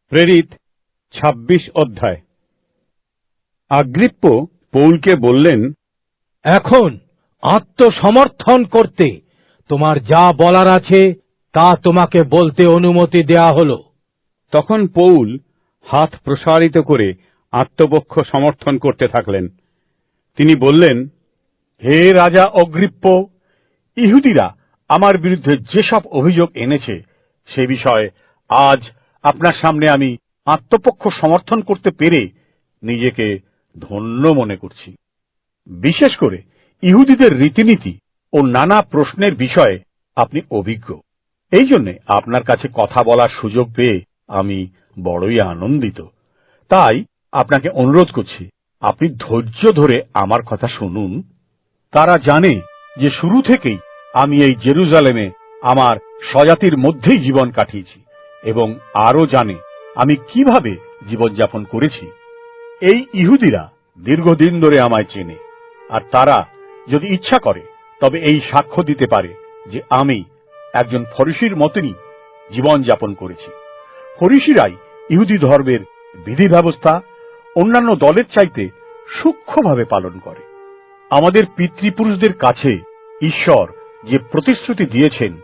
প্রেরিত ২৬ অধ্যায়। আগ্রিপ্প পৌলকে বললেন, এখন আত্মসমর্থন করতে তোমার যা বলার আছে তা তোমাকে বলতে অনুমতি দেয়া হলো। তখন পৌল হাত প্রসারিত করে আত্মপক্ষ সমর্থন করতে থাকলেন। তিনি বললেন, হে রাজা অগ্রিপ্প, ইহুদিরা আমার বিরুদ্ধে যেসব অভিযোগ এনেছে সে বিষয়ে আজ আপনার সামনে আমি আত্মপক্ষ সমর্থন করতে পেরে নিজেকে ধন্য মনে করছি। বিশেষ করে ইহুদিদের রীতিনীতি ও নানা প্রশ্নের বিষয়ে আপনি অভিজ্ঞ। এই জন্যে আপনার কাছে কথা বলার সুযোগ পেয়ে আমি বড়ই আনন্দিত। তাই আপনাকে অনুরোধ করছি, আপনি ধৈর্য ধরে আমার কথা শুনুন। তারা জানে যে শুরু থেকেই আমি এই জেরুজালেমে আমার স্বজাতির মধ্যেই জীবন কাটিয়েছি এবং আরও জানে আমি কিভাবে জীবনযাপন করেছি। এই ইহুদিরা দীর্ঘদিন ধরে আমায় চেনে, আর তারা যদি ইচ্ছা করে তবে এই সাক্ষ্য দিতে পারে যে আমি একজন ফরিসির মতনই জীবনযাপন করেছি। ফরিসিরাই ইহুদি ধর্মের বিধি ব্যবস্থা অন্যান্য দলের চাইতে সূক্ষ্মভাবে পালন করে। আমাদের পিতৃপুরুষদের কাছে ঈশ্বর যে প্রতিশ্রুতি দিয়েছেন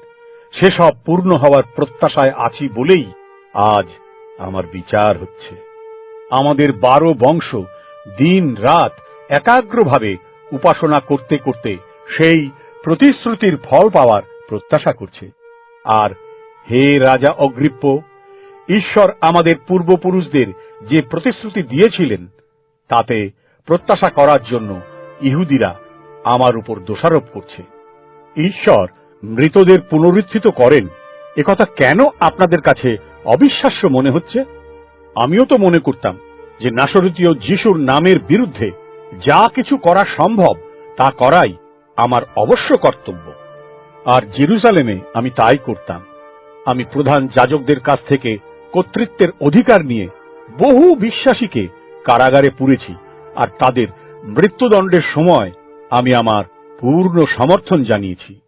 সেসব পূর্ণ হওয়ার প্রত্যাশায় আছি বলেই আজ আমার বিচার হচ্ছে। আমাদের 12 বংশ দিন রাত একাগ্রভাবে উপাসনা করতে করতে সেই প্রতিশ্রুতির ফল পাওয়ার প্রত্যাশা করছে। আর হে রাজা অগ্রিপ্প, ঈশ্বর আমাদের পূর্বপুরুষদের যে প্রতিশ্রুতি দিয়েছিলেন তাতে প্রত্যাশা করার জন্য ইহুদিরা আমার উপর দোষারোপ করছে। ঈশ্বর মৃতদের পুনরুত্থিত করেন একথা কেন আপনাদের কাছে অবিশ্বাস্য মনে হচ্ছে? আমিও তো মনে করতাম যে নাসরতীয় যিশুর নামের বিরুদ্ধে যা কিছু করা সম্ভব তা করাই আমার অবশ্য কর্তব্য। আর জেরুজালেমে আমি তাই করতাম। আমি প্রধান যাজকদের কাছ থেকে কর্তৃত্বের অধিকার নিয়ে বহু বিশ্বাসীকে কারাগারে পুরেছি, আর তাদের মৃত্যুদণ্ডের সময় আমি আমার পূর্ণ সমর্থন জানিয়েছি।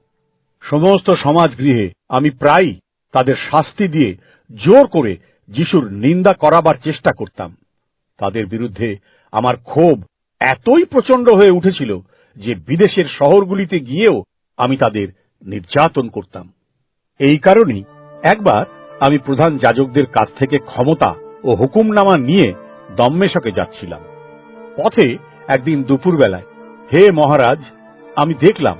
সমস্ত সমাজগৃহে আমি প্রায়ই তাদের শাস্তি দিয়ে জোর করে যিশুর নিন্দা করাবার চেষ্টা করতাম। তাদের বিরুদ্ধে আমার ক্ষোভ এতই প্রচন্ড হয়ে উঠেছিল যে বিদেশের শহরগুলিতে গিয়েও আমি তাদের নির্যাতন করতাম। এই কারণেই একবার আমি প্রধান যাজকদের কাছ থেকে ক্ষমতা ও হুকুমনামা নিয়ে দম্মেশকে যাচ্ছিলাম। পথে একদিন দুপুরবেলায়, হে মহারাজ, আমি দেখলাম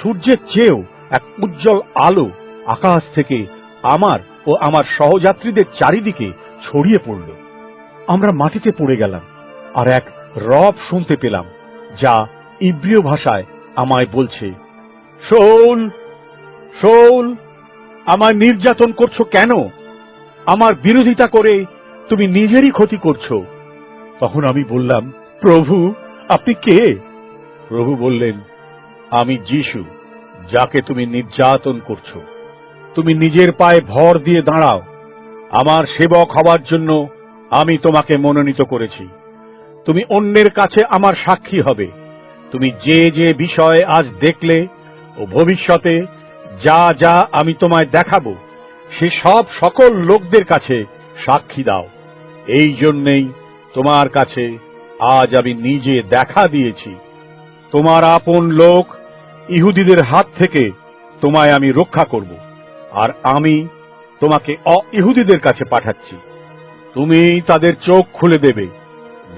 সূর্যের চেয়েও এক উজ্জ্বল আলো আকাশ থেকে আমার ও আমার সহযাত্রীদের চারিদিকে ছড়িয়ে পড়ল। আমরা মাটিতে পড়ে গেলাম আর এক রব শুনতে পেলাম যা ইব্রিয় ভাষায় আমায় বলছে, শৌল শৌল, আমায় নির্যাতন করছো কেন? আমার বিরোধিতা করে তুমি নিজেরই ক্ষতি করছো। তখন আমি বললাম, প্রভু, আপনি কে? প্রভু বললেন, আমি যিশু, যাকে তুমি নির্যাতন করছো। তুমি নিজের পায়ে ভর দিয়ে দাঁড়াও। আমার সেবক হবার জন্য আমি তোমাকে মনোনীত করেছি। তুমি অন্যের কাছে আমার সাক্ষী হবে। তুমি যে যে বিষয় আজ দেখলে ও ভবিষ্যতে যা যা আমি তোমায় দেখাবো সে সব সকল লোকদের কাছে সাক্ষী দাও। এই জন্যেই তোমার কাছে আজ আমি নিজে দেখা দিয়েছি। তোমার আপন লোক ইহুদিদের হাত থেকে তোমায় আমি রক্ষা করব, আর আমি তোমাকে অ-ইহুদিদের কাছে পাঠাচ্ছি। তুমি তাদের চোখ খুলে দেবে,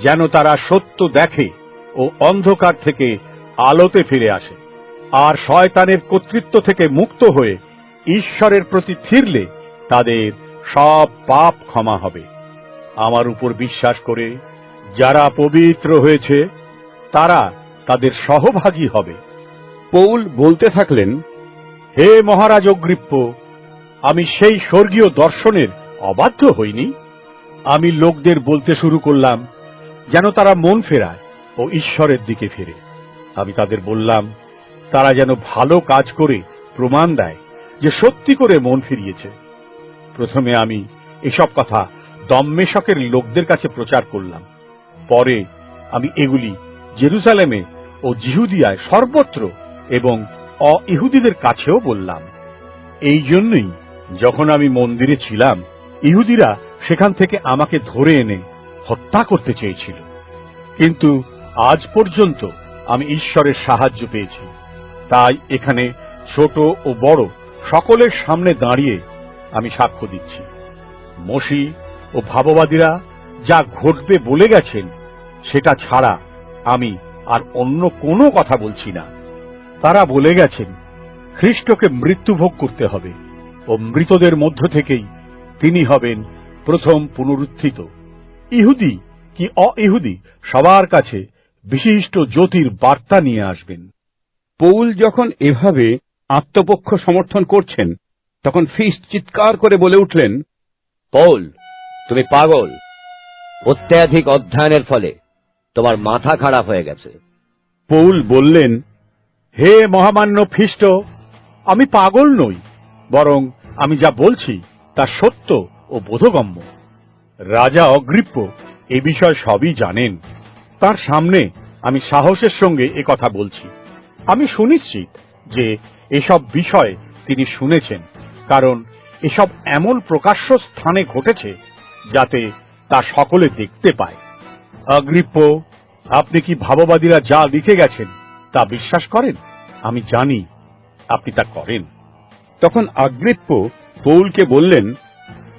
যেন তারা সত্য দেখে ও অন্ধকার থেকে আলোতে ফিরে আসে। আর শয়তানের কর্তৃত্ব থেকে মুক্ত হয়ে ঈশ্বরের প্রতি ফিরলে তাদের সব পাপ ক্ষমা হবে। আমার উপর বিশ্বাস করে যারা পবিত্র হয়েছে তারা তাদের সহভাগী হবে। পৌল বলতে থাকলেন, হে মহারাজ অগ্রিপ্প, আমি সেই স্বর্গীয় দর্শনের অবাধ্য হইনি। আমি লোকদের বলতে শুরু করলাম যেন তারা মন ফেরায় ও ঈশ্বরের দিকে ফিরে। আমি তাদের বললাম তারা যেন ভালো কাজ করে প্রমাণ দেয় যে সত্যি করে মন ফিরিয়েছে। প্রথমে আমি এসব কথা দম্মেশকের লোকদের কাছে প্রচার করলাম। পরে আমি এগুলি জেরুজালেমে ও জিহুদিয়ায় সর্বত্র এবং অ-ইহুদিদের কাছেও বললাম। এই জন্যই যখন আমি মন্দিরে ছিলাম ইহুদিরা সেখান থেকে আমাকে ধরে এনে হত্যা করতে চেয়েছিল, কিন্তু আজ পর্যন্ত আমি ঈশ্বরের সাহায্য পেয়েছি। তাই এখানে ছোট ও বড় সকলের সামনে দাঁড়িয়ে আমি সাক্ষ্য দিচ্ছি। মসি ও ভাববাদীরা যা ঘটবে বলে গেছেন সেটা ছাড়া আমি আর অন্য কোনো কথা বলছি না। তারা বলে গেছেন খ্রিস্টকে মৃত্যুভোগ করতে হবে ও মৃতদের মধ্য থেকেই তিনি হবেন প্রথম পুনরুত্থিত। ইহুদি কি অইহুদি সবার কাছে বিশিষ্ট জ্যোতির বার্তা নিয়ে আসবেন। পৌল যখন এভাবে আত্মপক্ষ সমর্থন করছেন, তখন ফিস্ট চিৎকার করে বলে উঠলেন, পৌল, তুমি পাগল। অত্যাধিক অধ্যয়নের ফলে তোমার মাথা খারাপ হয়ে গেছে। পৌল বললেন, হে মহামান্য ফিস্ট, আমি পাগল নই, বরং আমি যা বলছি তা সত্য ও বোধগম্য। রাজা অগ্রিপ্প এ বিষয় সবই জানেন। তার সামনে আমি সাহসের সঙ্গে কথা বলছি। আমি সুনিশ্চিত যে এসব বিষয় তিনি শুনেছেন, কারণ এসব এমন প্রকাশ্য স্থানে ঘটেছে যাতে তা সকলে দেখতে পায়। অগ্রিপ্প, আপনি কি ভাববাদীরা যা লিখে গেছেন তা বিশ্বাস করেন? আমি জানি আপনি তা করেন। তখন অগ্রিপ্প পৌলকে বললেন,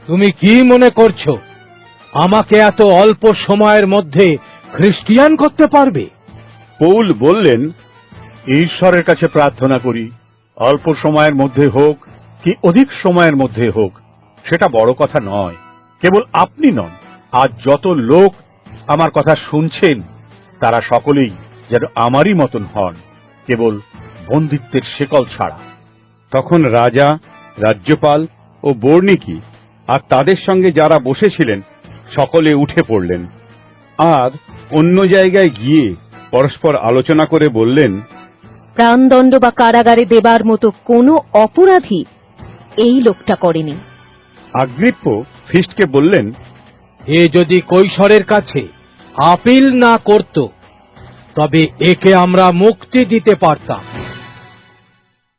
তুমি কি মনে করছো আমাকে এত অল্প সময়ের মধ্যে খ্রিস্টিয়ান করতে পারবে? পৌল বললেন, ঈশ্বরের কাছে প্রার্থনা করি, অল্প সময়ের মধ্যে হোক কি অধিক সময়ের মধ্যে হোক সেটা বড় কথা নয়। কেবল আপনি নন, আজ যত লোক আমার কথা শুনছেন তারা সকলেই যেন আমারই মতন হন, কেবল বন্দিত্বের শেকল ছাড়া। তখন রাজা, রাজ্যপাল ও বর্ণিকি আর তাদের সঙ্গে যারা বসেছিলেন সকলে উঠে পড়লেন আর অন্য জায়গায় গিয়ে পরস্পর আলোচনা করে বললেন, প্রাণদণ্ড বা কারাগারে দেবার মতো কোনো অপরাধী এই লোকটা করেনি। অগ্রিপ্প ফিস্টকে বললেন, এ যদি কৈশোরের কাছে আপিল না করত তবে একে আমরা মুক্তি দিতে পারতাম।